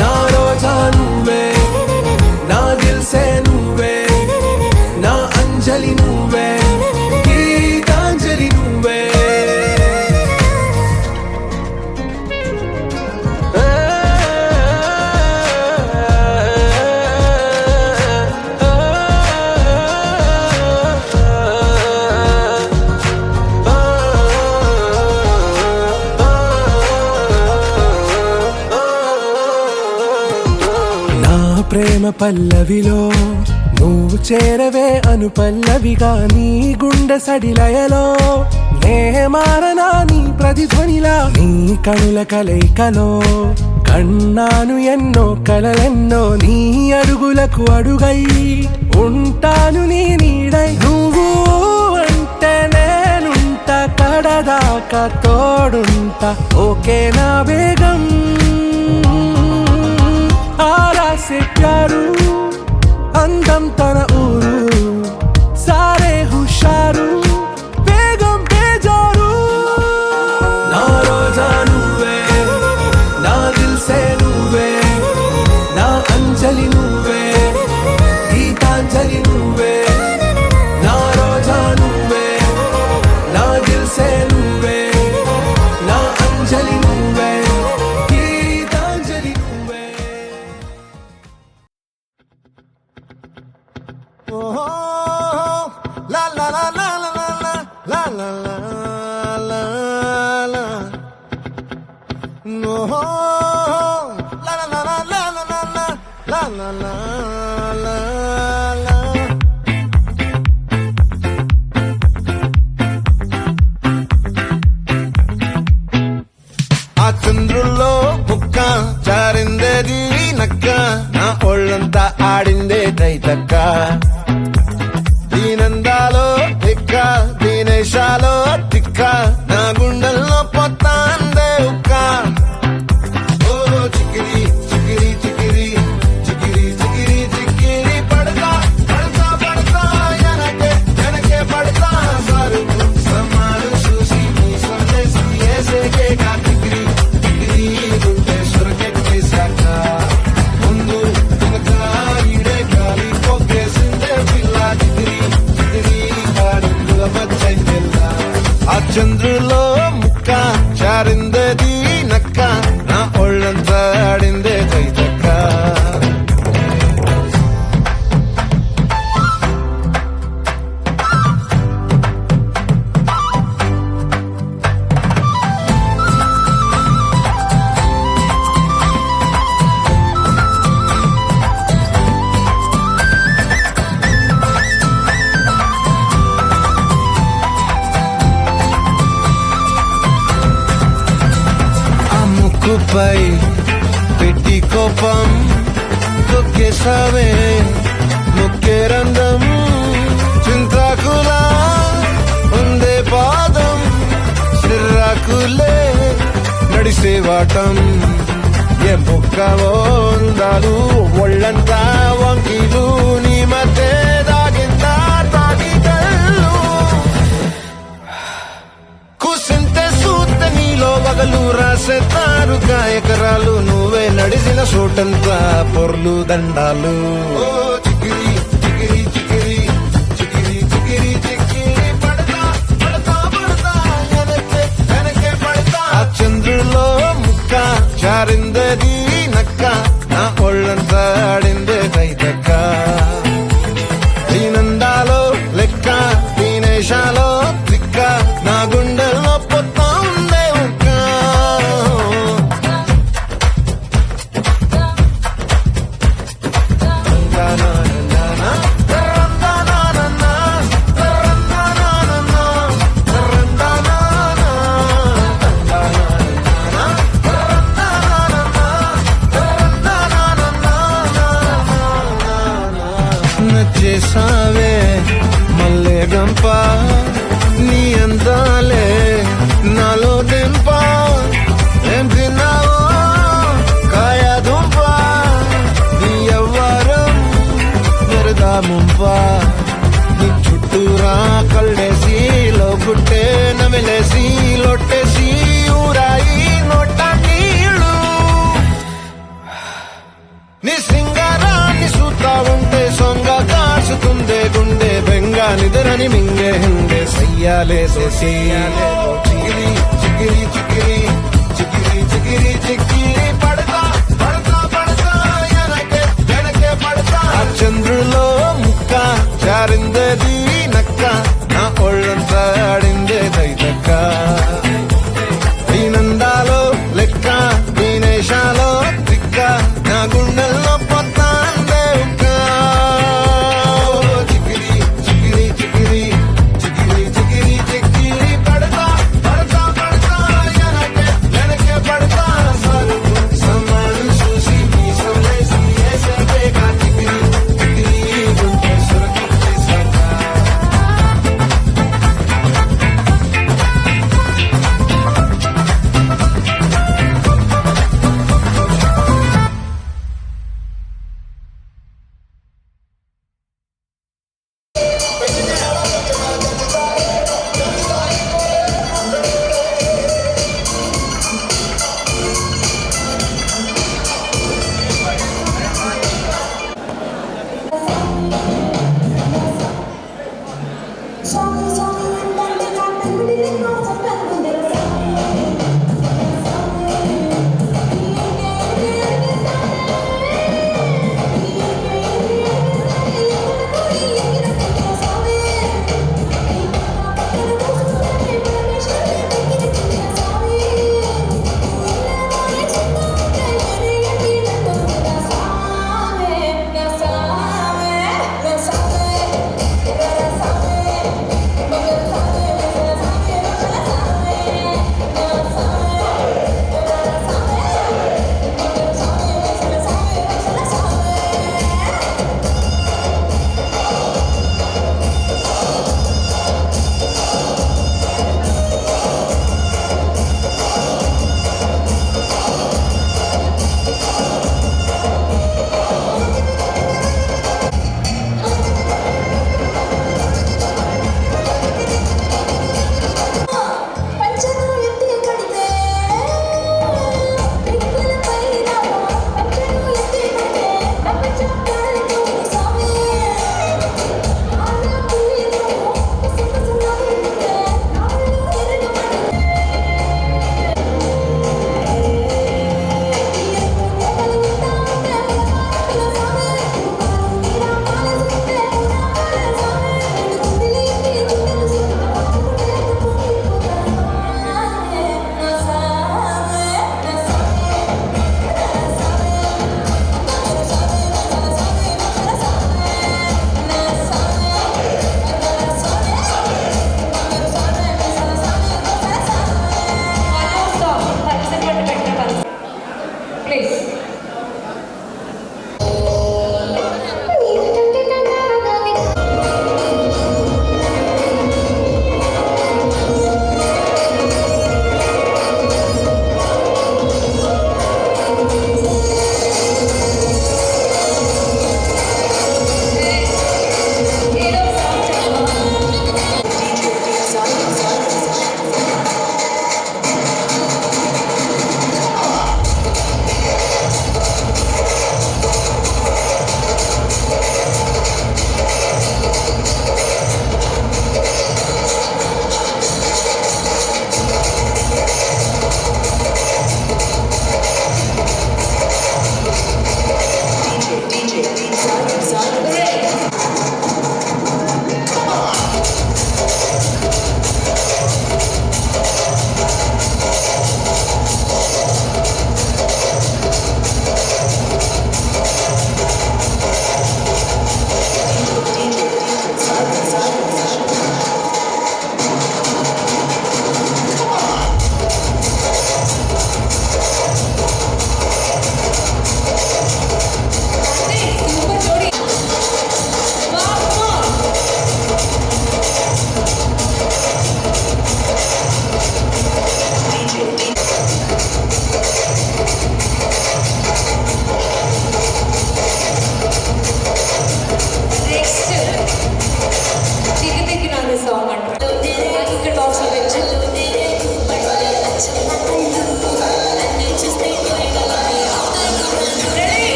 [SPEAKER 5] నా రోజా నువ్వే నా దిల్ సే నువ్వే నా అంజలి నువ్వే గీతాంజలి నువ్వే ప్రేమ పల్లవిలో నువ్వు చేరవే అను పల్లవిగా నీ గుండె సడిలయలో నే మారనా నీ ప్రతిధ్వనిలా నీ కనుల కలయికలో కన్నాను ఎన్నో కలలెన్నో నీ అడుగులకు అడుగై ఉంటాను నీ నీడై నువ్వు అంటే నేనుంట కడదాకా తోడుంటా ఓకే నా బేగం ఆరా సే ప్యారు అందం తన ఊరు సారే హుషారు బేగం బేజారు నా రోజా నువ్వే నా దిల్ సే నువ్వే నా అంజలి నువ్వే గీతాంజలి నువ్వే నా రోజా నువ్వే నా దిల్ సే నువ్వే నా అంజలి నువ్వే గీతాంజలి నువ్వే
[SPEAKER 1] Oh, la la la la la la la la la la la. No, la la la la la la la la la la la. ఆ చంద్రుల్లో బుక్క జారిందేది నక్క నా ఒళ్ళంతా ఆడిందే తైతక్క దీనందాలో తిక్క దీనేశాలో తిక్క నా గుండెల్లో పొత్తాందే ఉక్క ఓ చికిరి చికిరి చికిరి చికిరి చికిరి చికిరి పడతా పడతా పడతా వెనకే పడతా సరుకు సమాలు చూసి నీ సందేశి ఏసేకే చికిరి చికిరి గుండె సురకెక్కేశాక ముందు వెనక ఈడే గాలి పొగ్గేసిందే పిల్ల చికిరి చికిరి ఆడుగుల మచ్చైందెల్ల ఆ చంద్రులో ముక్క చారిందది నక్క నా ఒళ్ళంతా ఆడిందే తైతక్క
[SPEAKER 6] ముక్కుపై పెట్టి కోపం తొక్కేసావే ముక్కే రంగం చింతాకులా ఉందే పాదం సిర్రాకులే నడిసే వాటం ఏ బొక్కవో ఉందాలు ఒళ్ళంతా వంకీలు నీ మధ్య దాగిందా తాగి కళ్ళు కూసింతే సూత నీలో వగలు రాసేతారుగా ఎకరాలు నువ్వే నడిసిన చోటంతా పొర్లు దండాలు చికిరి చికిరి చికిరి చికిరి చికిరి చికిరి పడతా పడతా పడతా వెనకే పడతా ఆ చంద్రులో ముక్క జారిందది నక్క నా ఒళ్ళంతా ఆడిందే దైదక్క దీనందాలో లెక్క దీనేశాలో దిక్క నా గుండెల్లో పొత్తా ఉందే ఉక్క నచ్చేసావే మల్లె గంప నీ అందాలే నాలో దింప ఏం తిన్నావో కాయ దుంప నీ ఎవ్వరం మెరదా ముంప నీ చుట్టూరా కళ్ళేసి లోగుట్టే నమిలేసి లొట్టేసి ఊరాయి నోట నీళ్ళు నీ సింగారాన్ని చూస్తా ఉంటే సొంగ కాసుతుందే గుండె బెంగా నిదరని మింగే హుండే సయ్యాలే సోసియాలే చిగిరి చిగిరి చిగిరి చిగిరి చిగిరి చిగిరి పడతా పడతా పడతా ఎనకే ఎనకే పడతా ఆ చంద్రులో ముక్క జారిందది నక్క నా ఒళ్ళంతా ఆడిందే దైదక్క దీనందాలో లెక్క దీనేశాలో దిక్క నా గుండెల్లో పొత్తాందే ఉక్క చికిరి చికిరి చికిరి చికిరి చికిరి చికిరి పడతా పడతా పడతా ఎనకే ఎనకే పడతా సమాను చూసి మీసలేసి ఏసేగా చికిరి చికిరి గుంటె సురకి చేసాక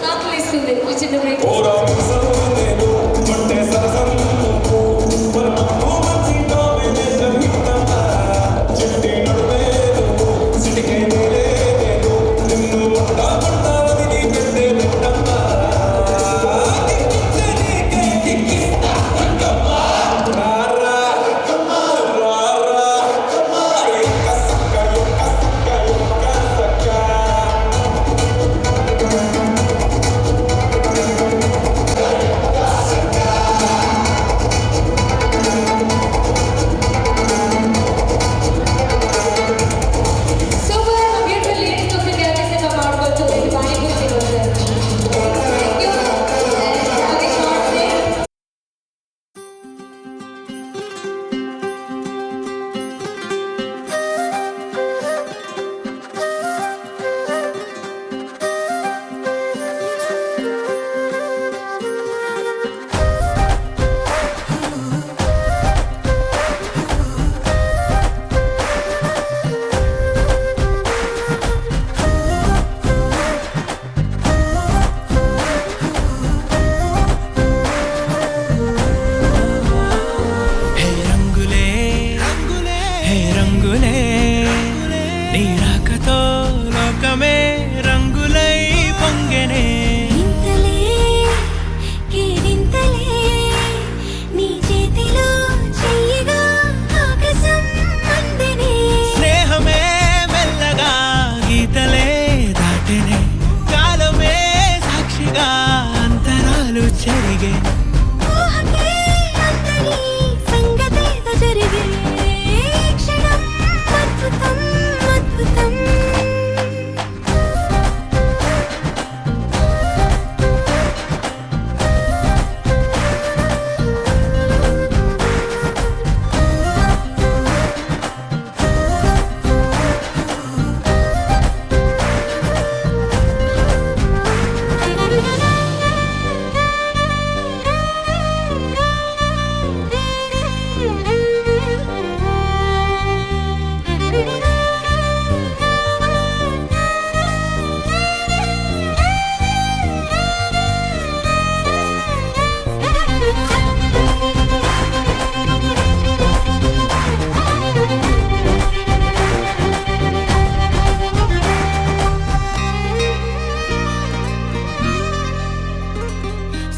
[SPEAKER 3] ఆకలిస్తుంది ఒక చిన్న బ్రేక్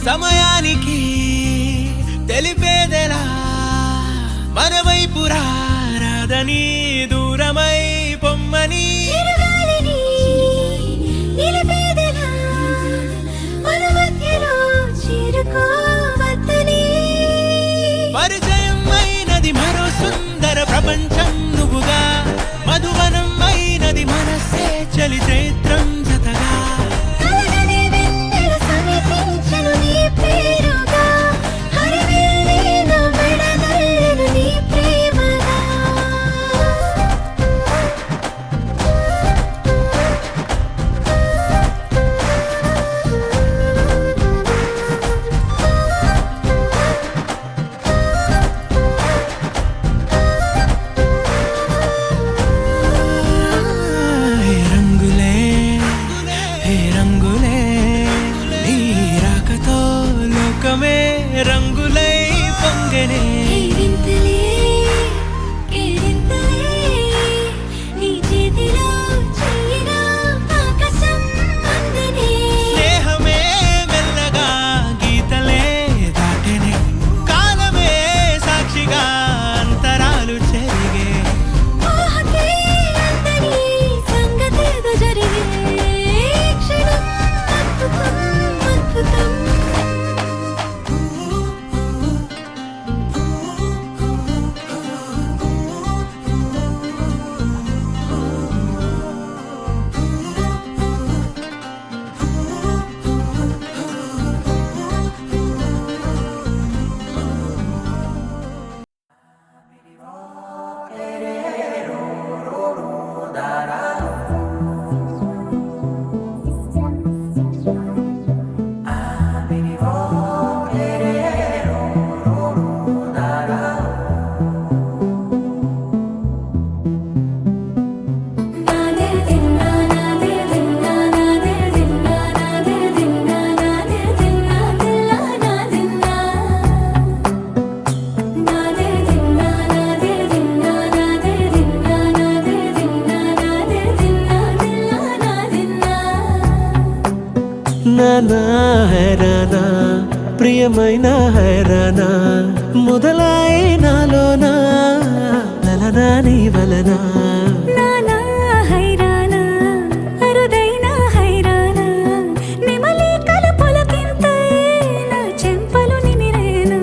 [SPEAKER 5] సమయానికి తెలిపేదెలా మన వైపు రాదని దూరమై పొమ్మని పరిచయం అయినది మరో సుందర ప్రపంచం నువ్వుగా మధువనం అయినది మనసే చలి చైత్రం జతగా నానా హైరానా ప్రియమైన హైరానా మొదలాయి నాలోనా లలనా నీ వలనా
[SPEAKER 3] నానా హైరానా అరుదైన హైరానా నెమలి కలుపులకింతై నా చెంపలు నిమిరేనా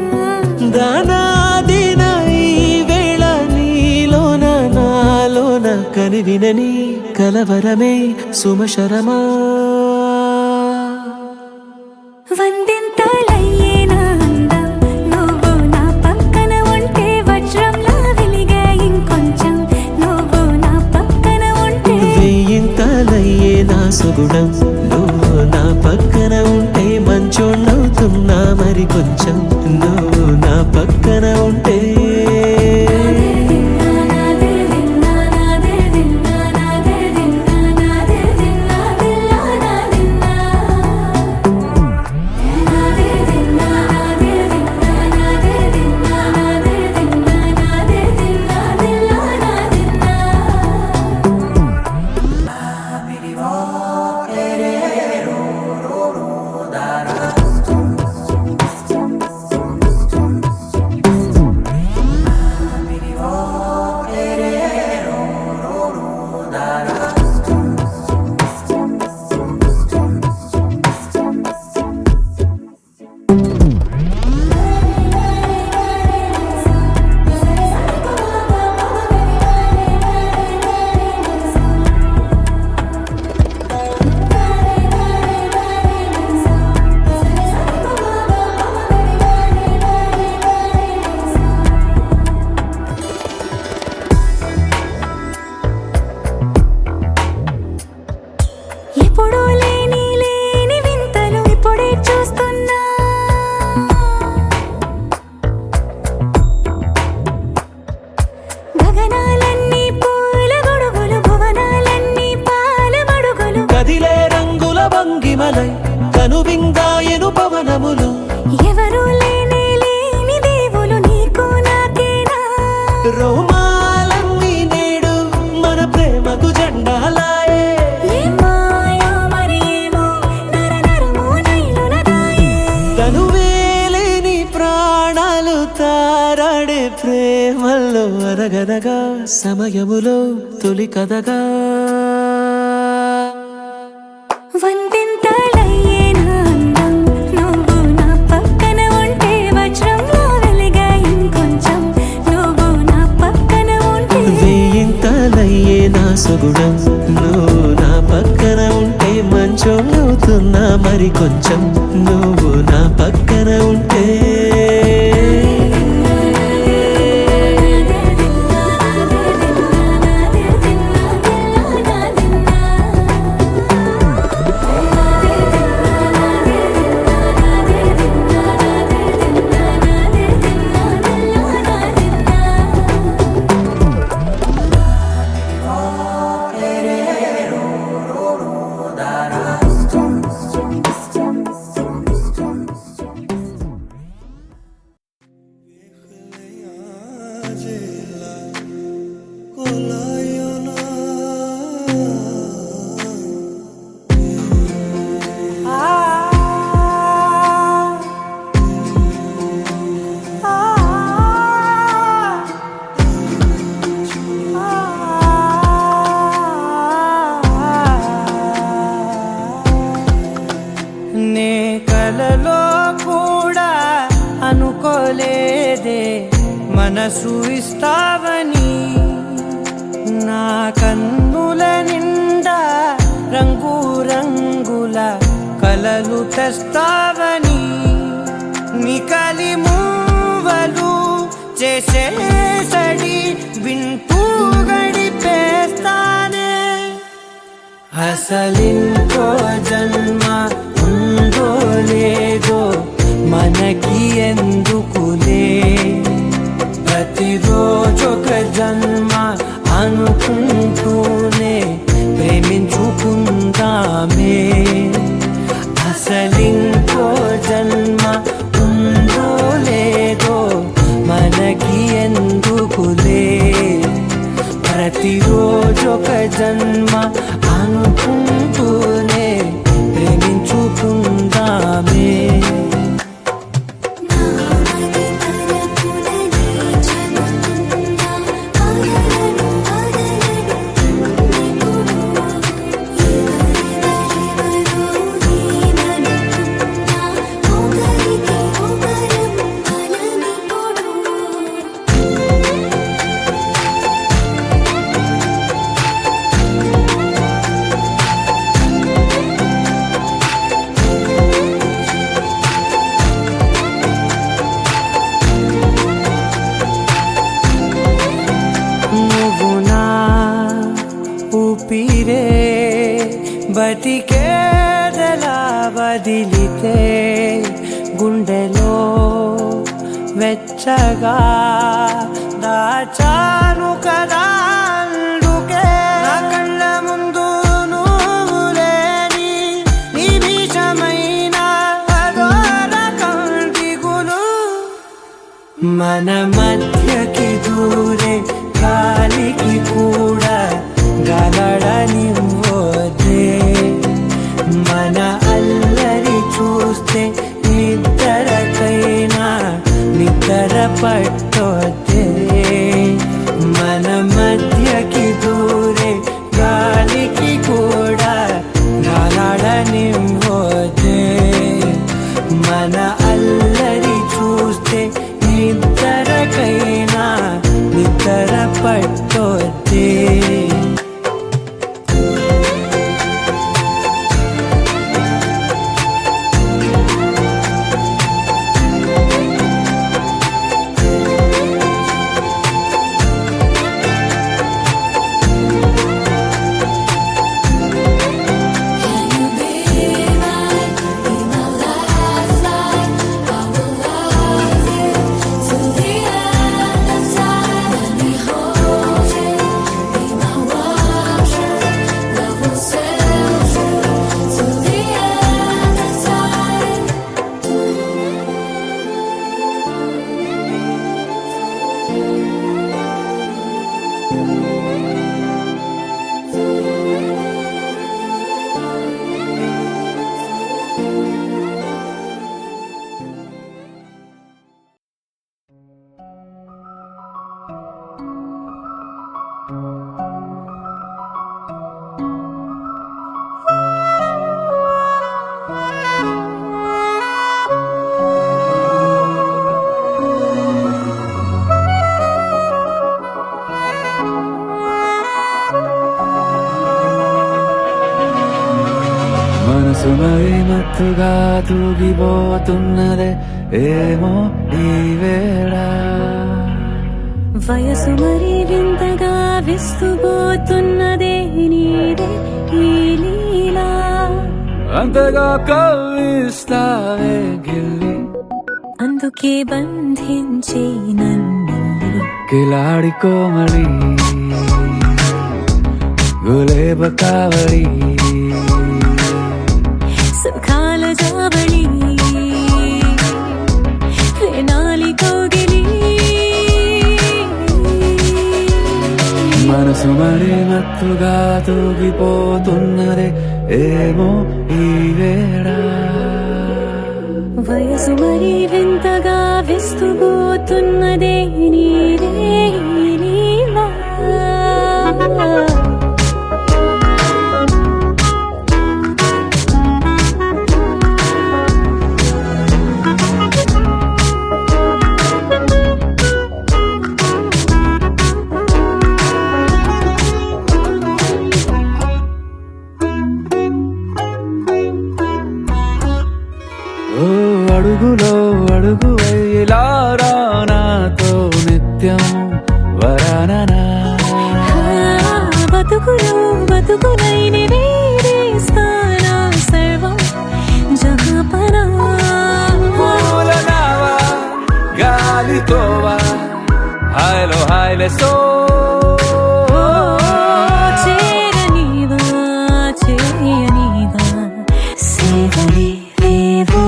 [SPEAKER 5] దానాదిన ఈ వేళ నీలోన నాలోన కనివినని కలవరమే సుమశరమా
[SPEAKER 3] వందింతలయ్యేనా అందం నువ్వు నా పక్కన ఉంటే వజ్రంలా వెలిగే ఇంకొంచెం నువ్వు నా పక్కన ఉంటే
[SPEAKER 5] వెయ్యింతలయ్యే నా సుగుణం నువ్వు నా పక్కన ఉంటే మంచోళ్ళవుతున్నా మరి కొంచెం నువ్వు నా పక్కన ఉంటే
[SPEAKER 3] ఎప్పుడూ లేని లేని వింతలు ఇప్పుడే చూస్తున్నా గగనాలన్నీ పూల గొడుగులు భువనాలన్నీ పాల మడుగులు
[SPEAKER 5] కదిలే రంగుల భంగిమలై కనువిందాయను పవనములు
[SPEAKER 3] ఎవరూ లేని లేని దేవులు నీకు నాకేనా
[SPEAKER 5] రోమాలన్నీ నేడు మన ప్రేమకు జెండాలాయే
[SPEAKER 3] ఏ మాయో మరి ఏమో నరనరమో నైలున దాయే
[SPEAKER 5] తనువేలేని ప్రాణాలు తారాడే ప్రేమల్లో అరగదగా సమయములో తొలి కదగా
[SPEAKER 3] వందింతలయ్యేనా అందం నువ్వు నా పక్కన ఉంటే వజ్రంలా వెలిగే ఇంకొంచెం నువ్వు నా పక్కన ఉంటే
[SPEAKER 5] వెయ్యింతలయ్యే నా సుగుణం నువ్వు నా పక్కన ఉంటే మంచోళ్ళవుతున్నా మరి కొంచెం నువ్వు నా పక్కన ఉంటే
[SPEAKER 7] నే కలలో కూడా అనుకోలేదే మనసు ఇస్తావని నా కన్నుల నిండా రంగు రంగుల కలలు తెస్తావని నికలి మూవలు చేసేసడి వింటూ గడిపేస్తానే అసలింకో జన్మ ఉందో లేదో మనకి ఎందుకులే ప్రతిరోజొక జన్మ అనుకుంటూనే ప్రేమించుకుందామే అసలింకో జన్మ ఉందో లేదో మనకి ఎందుకులే ప్రతిరోజొక జన్మ అనుకుంటూనే ప్రేమించుకుందామే బతికేదలా వదిలితే గుండెలో వెచ్చగా దాచాను కదా అందుకే నా కళ్ళ ముందు నువ్వు లేని నిమిషమైన అదోర కంటిగులు మన మధ్యకి దూరే గాలికి కూడా గలడనివ్వదే మన అల్లరి చూస్తే నిద్రకైనా నిద్ర పట్టొద్దే మన మధ్యకి దూరే గాలికి కూడా గలడనివ్వదే మన అల్లరి చూస్తే నిద్రకైనా నిద్ర పట్టొద్దే
[SPEAKER 5] మనసు మరి మత్తుగా తూగిపోతున్నదే ఏమో ఈ వేళ
[SPEAKER 4] వయసు మరి వింతగా విస్తుపోతున్నదే నీదే ఈ లీలా
[SPEAKER 5] అంతగా కవ్విస్తావే గిల్లి
[SPEAKER 4] అందుకే బంధించి నన్ను
[SPEAKER 5] కిలాడి కోమలి గులేబ కావలి
[SPEAKER 4] సుఖాల జాబళి వేనాలి కౌగిలి
[SPEAKER 5] మనసు మరి మత్తుగా తూగిపోతున్నదే ఏమో ఈ వేళ
[SPEAKER 4] వయసు మరి వింతగా విస్తుపోతున్నదే నీదే ఈ లీలా
[SPEAKER 5] ఓ అడుగులో అడుగు వేయలారా నాతో నిత్యం వరాననా
[SPEAKER 4] బతుకులో బతుకులైన వేరేస్తానా సర్వం జహాపనా
[SPEAKER 5] పూలనావా గాలితోవా హాయ్లో హాయ్లే సో
[SPEAKER 4] చేరనీవా చేయనీవా సేవలే లేవో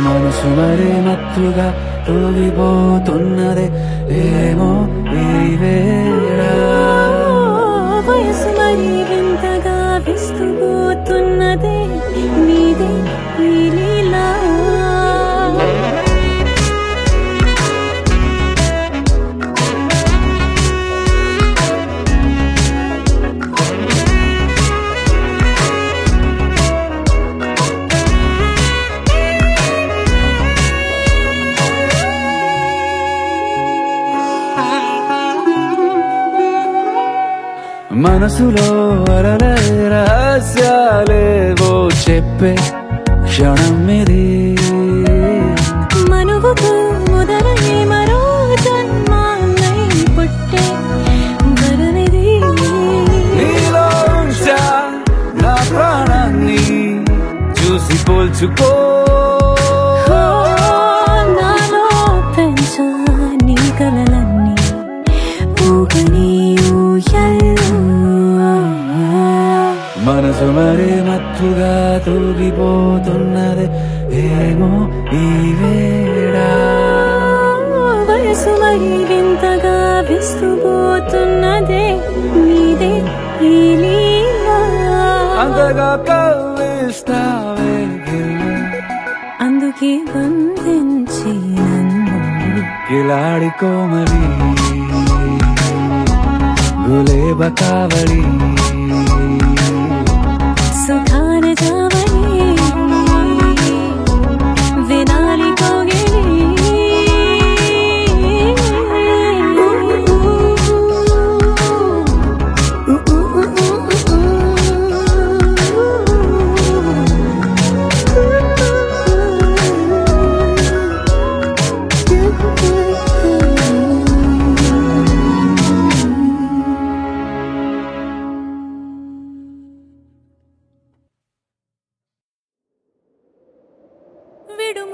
[SPEAKER 5] మనసు మరి మత్తుగా తూగిపోతున్నదే ఏమో ఈ వేళ
[SPEAKER 4] వయసు మరి వింతగా విస్తుపోతున్నదే నీదే ఈ లీలా
[SPEAKER 5] మనసులో అలలే రహస్యాలేవో చెప్పే క్షణం ఇది
[SPEAKER 4] మనువుకు మొదలై మరో జన్మాన్నై పుట్టే వరమిది
[SPEAKER 5] నీలో పోల్చుకో
[SPEAKER 3] నాలో పెంచా నీ కలలన్నీ ఊగని ఊయల్లో
[SPEAKER 5] మనసు మరే మత్తుగా తూగిపోతున్నది ఏమో ఈ వేళ
[SPEAKER 3] వయసు మరి వింతగా విస్తుపోతున్నదే నీదే ఈ లీలా
[SPEAKER 5] అంతగా కవ్విస్తావే
[SPEAKER 3] అందుకే బంధించి నన్ను
[SPEAKER 5] కిలాడి కోమలి గులేబ కావడి
[SPEAKER 3] సుఖాన జావని వినాలి కోగిలి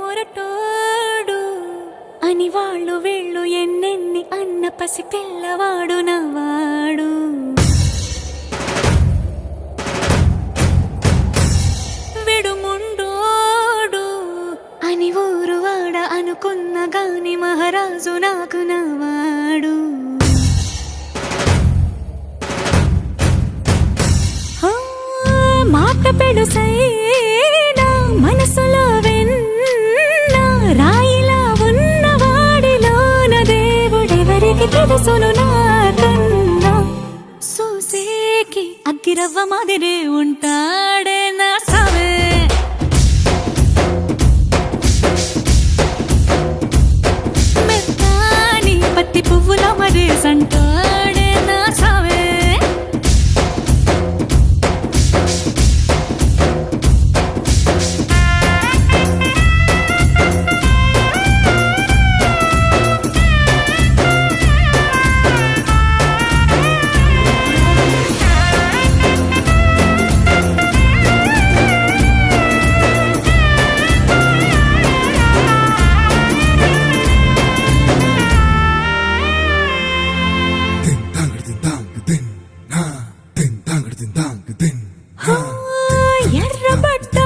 [SPEAKER 3] విడుమొరటోడు అని వాళ్ళు వీళ్ళు ఎన్నెన్ని అన్న పసి పిల్లవాడు నవ్వాడు విడుముండోడు అని ఊరు వాడ అనుకున్న గాని మహారాజు నాకు నవ్వాడు మాట పెడుసైనా మనసులో వెన్న రాయిలా ఉన్నవాడిలోన దేవుడెవరికి తెలుసును నాకన్నా సూసేకి అగ్గిరవ్వ మాదిరే ఉంటాడే నా సవే మెత్తాని పత్తి పువ్వుల మరే సంటాడే నా సవే ఎర్రబడ్డ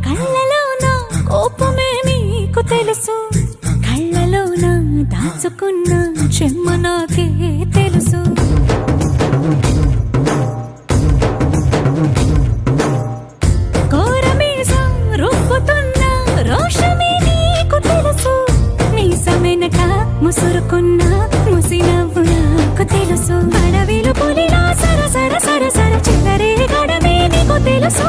[SPEAKER 3] కళ్ళలోన కోపమే నీకు తెలుసు కళ్ళలోన దాచుకున్న చెమ్మ నాకే తెలుసు కోరమీసం రుబ్బుతున్న రోషమే నీకు తెలుసు మీసమెనక ముసురుకున్న ముసినవ్వు నాకు తెలుసు అడవిలు పులిలా సర సర సర సర చిల్లరే గడమే నీకు తెలుసు